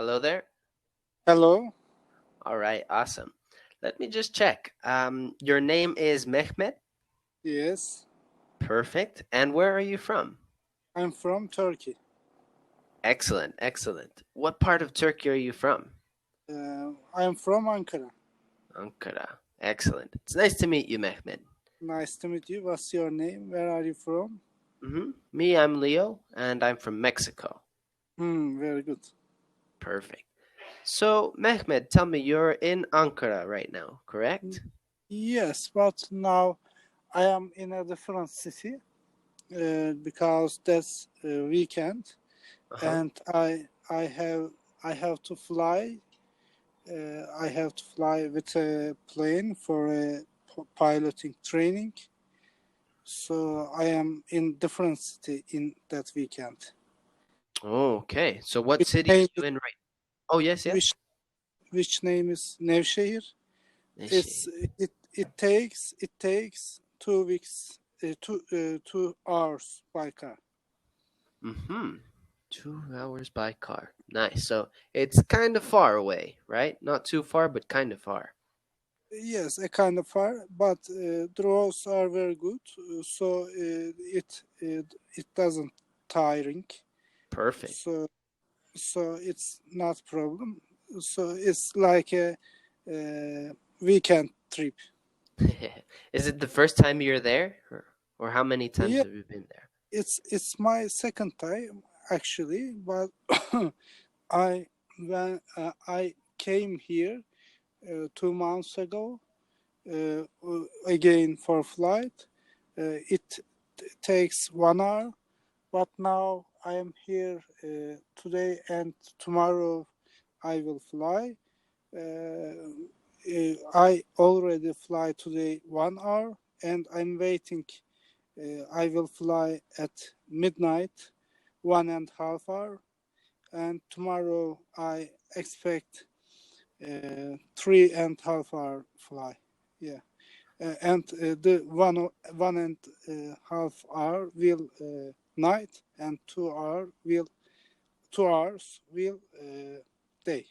Hello there. Hello. All right, awesome. Let me just check. Your name is Mehmet. Yes, Perfect. And where are you from? I'm from Turkey. Excellent, excellent. What part of Turkey are you from? I'm from Ankara. Ankara. Excellent. It's nice to meet you, Mehmet. Nice to meet you. What's your name? Where are you from? Me, I'm Leo, and I'm from Mexico. Very good. Perfect. So, Mehmet, tell me, you're in Ankara right now, correct? Yes, but now I am in a different city because that's weekend, Uh-huh. and I have to fly. I have to fly with a plane for a piloting training. So I am in different city in that weekend. Oh, okay. So what Which city name are you in right? Oh, yes, yes. which which name is Nevşehir. Nevşehir. It's it takes 2 weeks, 2 hours by car. Mm-hmm. 2 hours by car. Nice. So it's kind of far away, right? Not too far, but kind of far. Yes, a kind of far, but the roads are very good, so it doesn't tiring. Perfect. So it's not problem. So it's like a weekend trip. Is it the first time you're there, or how many times Yeah, have you been there? it's my second time actually, but I I came here 2 months ago again for flight. It takes 1 hour, but now I am here today and tomorrow I will fly. I already fly today 1 hour and I'm waiting. I will fly at midnight, 1.5 hour, and tomorrow I expect 3.5 hour fly. Yeah, and the 1.5 hour will night and 2 hours will day.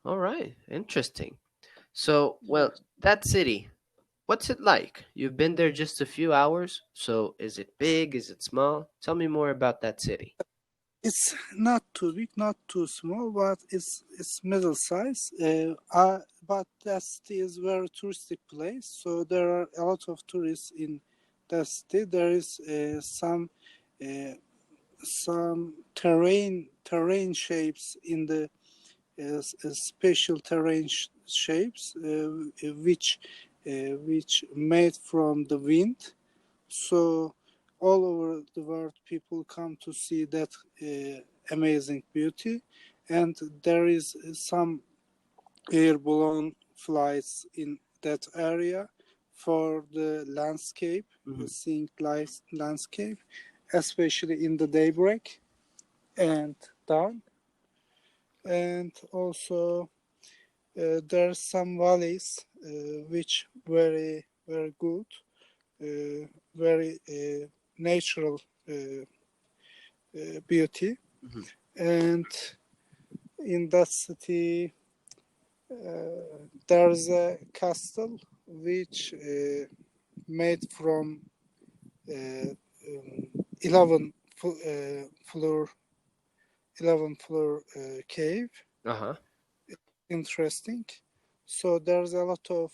All right. Interesting. So, Yeah. well, that city, what's it like? You've been there just a few hours, so is it big? Is it small? Tell me more about that city. It's not too big, not too small, but it's middle size. But that city is very touristic place, so there are a lot of tourists in that city. There is uh, some terrain shapes in the special terrain shapes which made from the wind. So all over the world, people come to see that amazing beauty, and there is some air balloon flights in that area for the landscape, Mm-hmm. seeing landscape, especially in the daybreak and dawn. And also there are some valleys which very good, very natural beauty. Mm-hmm. And in that city, there's a castle which made from 11 floor 11 floor cave. Uh-huh. Interesting. So there's a lot of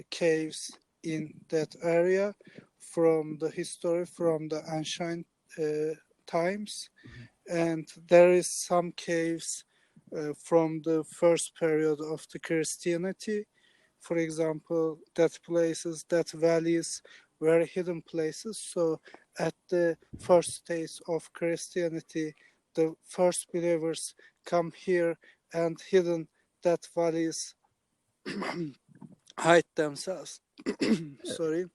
caves in that area from the history, from the ancient times, and there is some caves from the first period of the Christianity. For example, that places, that valleys were hidden places. So at the first stage of Christianity, the first believers come here and hidden that valleys hide themselves. Sorry,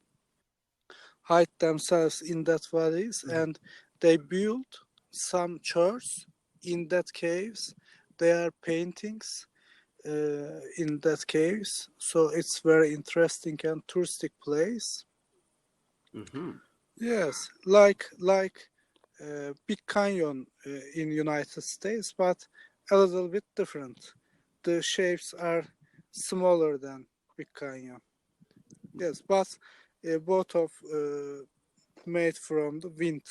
hide themselves in that valleys, Mhm. and they built some church in that caves. There are paintings in that caves, so it's very interesting and touristic place. Mhm. Yes, like Big Canyon in United States, but a little bit different. The shapes are smaller than Big Canyon. Yes, but both of made from the wind,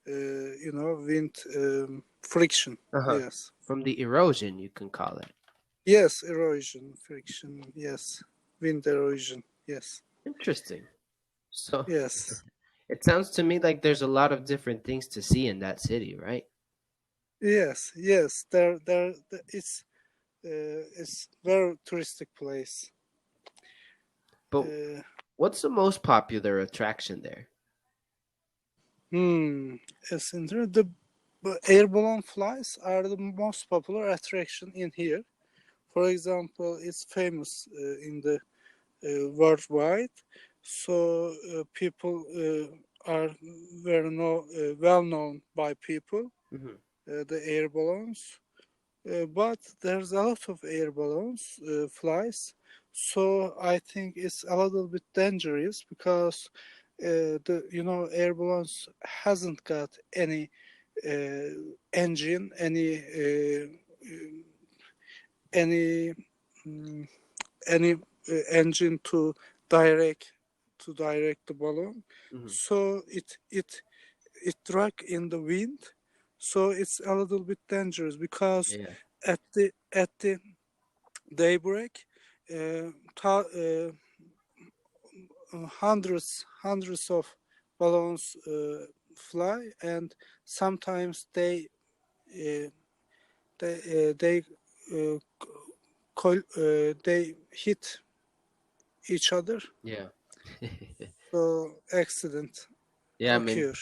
wind friction. Uh-huh. Yes, From the erosion, you can call it. yes, erosion, friction. Yes, wind erosion. Yes, Interesting. So yes, it sounds to me like there's a lot of different things to see in that city, right? yes, yes. It's very touristic place. But Uh, what's the most popular attraction there? hmm. Yes, the air balloon flights are the most popular attraction in here. For example, it's famous in the worldwide. So people are well known by people, Hmm. the air balloons. But there's a lot of air balloons flies. So I think it's a little bit dangerous because the air balloons hasn't got any uh, engine, any mm, any engine to direct the balloon, Hmm. so it drag in the wind, so it's a little bit dangerous because Yeah. at the daybreak, uh, hundreds of balloons fly, and sometimes uh, they uh, they hit each other, Yeah. so accident Yeah, I mean occur.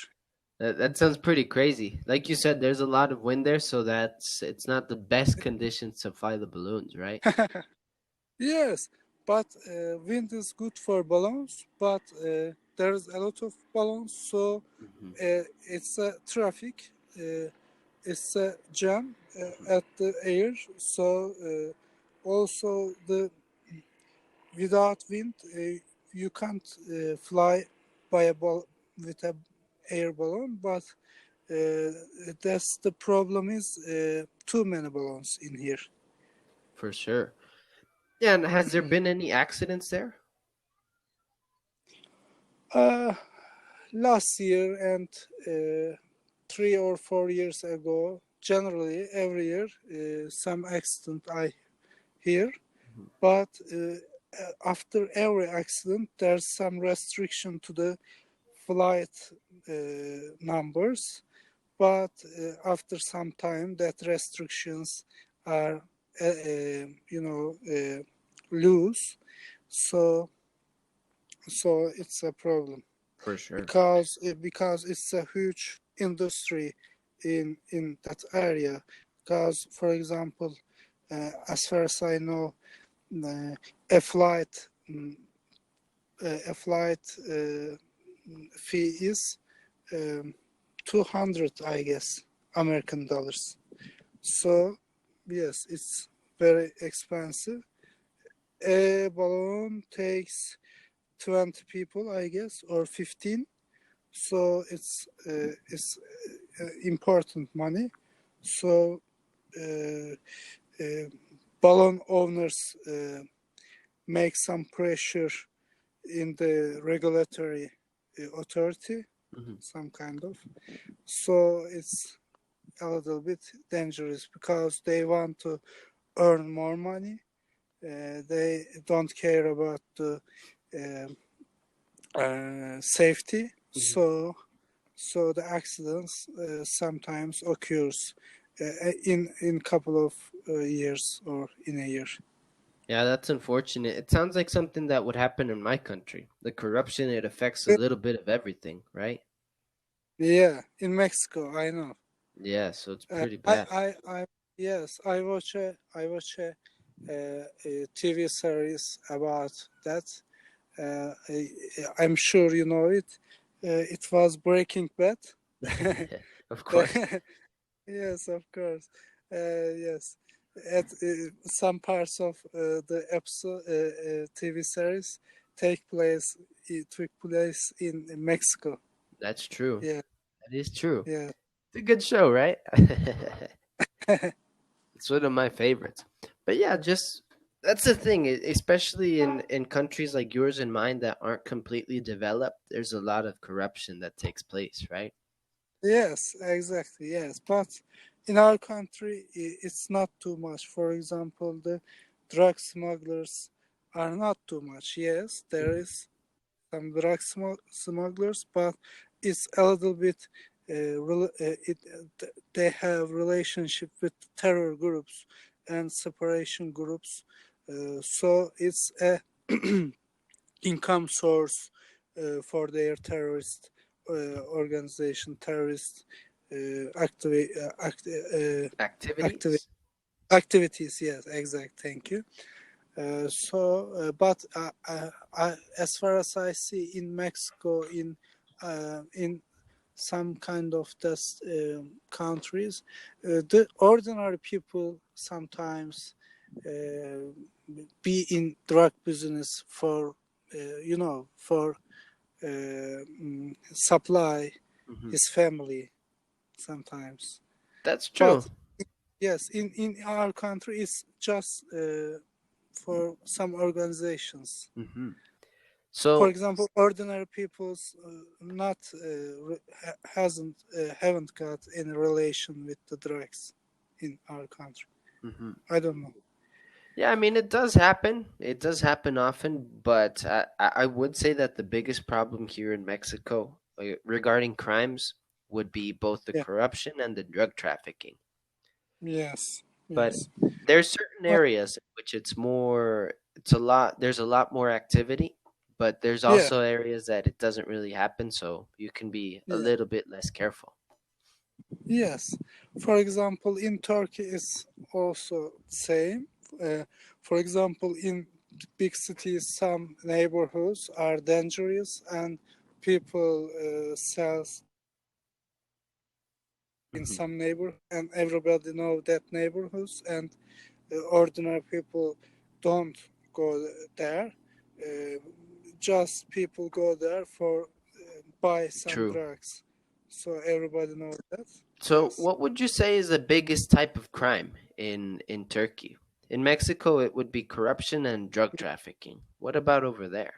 that sounds pretty crazy. Like you said, there's a lot of wind there, so it's not the best conditions to fly the balloons, right? Yes, but wind is good for balloons, but there's a lot of balloons, so Hmm. it's a traffic, it's a jam at the air, so also the without wind you can't fly by a with a air balloon, but that's the problem is too many balloons in here. For sure. Yeah, and has there been any accidents there? Uh, Last year and 3 or 4 years ago, generally every year some accident I hear, Mhm. but after every accident there's some restriction to the flight numbers, but after some time that restrictions are loose, so it's a problem For sure. because it's a huge industry in that area. Because, for example, as far as I know, uh, a flight fee is um, 200, I guess, American dollars. So yes, it's very expensive. A balloon takes 20 people, I guess, or 15. So it's important money. So uh, uh, balloon owners make some pressure in the regulatory authority, Hmm. some kind of. So it's a little bit dangerous because they want to earn more money. They don't care about the safety. Hmm. So the accidents sometimes occurs in couple of years or in a year. Yeah, that's unfortunate. It sounds like something that would happen in my country. The corruption, it affects a little bit of everything, right? Yeah, in Mexico, I know. Yeah, so it's Uh, pretty I, bad. I, yes, I watch a TV series about that. I'm sure you know it. It was Breaking Bad. Of course. Yes, of course. Yes, at some parts of the episode TV series took place in Mexico. That's true. Yeah, That is true. yeah. It's a good show, right? It's one of my favorites. But yeah, just that's the thing, especially in countries like yours and mine that aren't completely developed. There's a lot of corruption that takes place, right? Yes, exactly. Yes, but in our country, it's not too much. For example, the drug smugglers are not too much. Yes, there Mhm. is some drug smugglers, but it's a little bit. They have relationship with terror groups and separation groups, so it's a income source for their terrorist organization, terrorist activi- Activities. activities. Yes, exact. Thank you. But as far as I see in Mexico, in some kind of this countries, the ordinary people sometimes uh, be in drug business for for supply Hmm. his family sometimes. That's But true. yes, in our country, it's just for some organizations. Hmm. For So example, ordinary people's not hasn't haven't got any relation with the drugs in our country. mhm. I don't know. Yeah, I mean, it does happen. It does happen often, but I would say that the biggest problem here in Mexico regarding crimes would be both the Yeah. corruption and the drug trafficking. Yes. But Yes. there's certain But areas in which there's a lot more activity, but there's yeah. also areas that it doesn't really happen, so you can be a Yeah. little bit less careful. Yes. For example, in Turkey is also same. For example, in big cities, some neighborhoods are dangerous and people sells in Hmm. some neighborhood and everybody know that neighborhoods and ordinary people don't go there. Uh, just people go there for buy some True. drugs. So everybody knows that. So, Yes. what would you say is the biggest type of crime in Turkey? In Mexico, it would be corruption and drug trafficking. What about over there?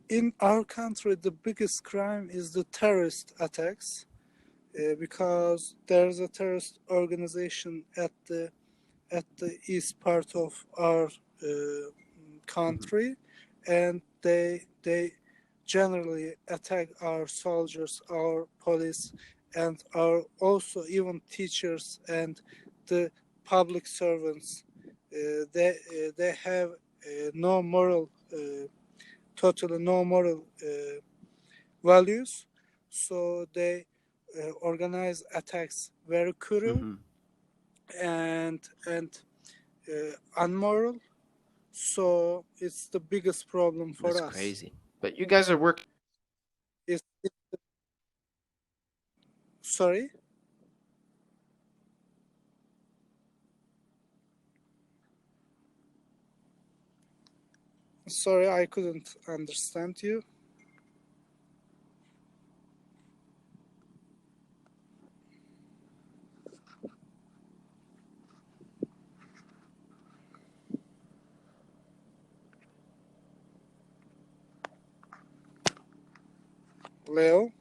In our country, the biggest crime is the terrorist attacks because there's a terrorist organization at the east part of our Hmm. country, and they generally attack our soldiers, our police, and our also even teachers and the public servants. They have no moral, totally no moral values, so they organize attacks very cruel Hmm. and unmoral. So it's the biggest problem for That's us. crazy. But you guys are working. It's sorry, sorry, I couldn't understand you. Leo.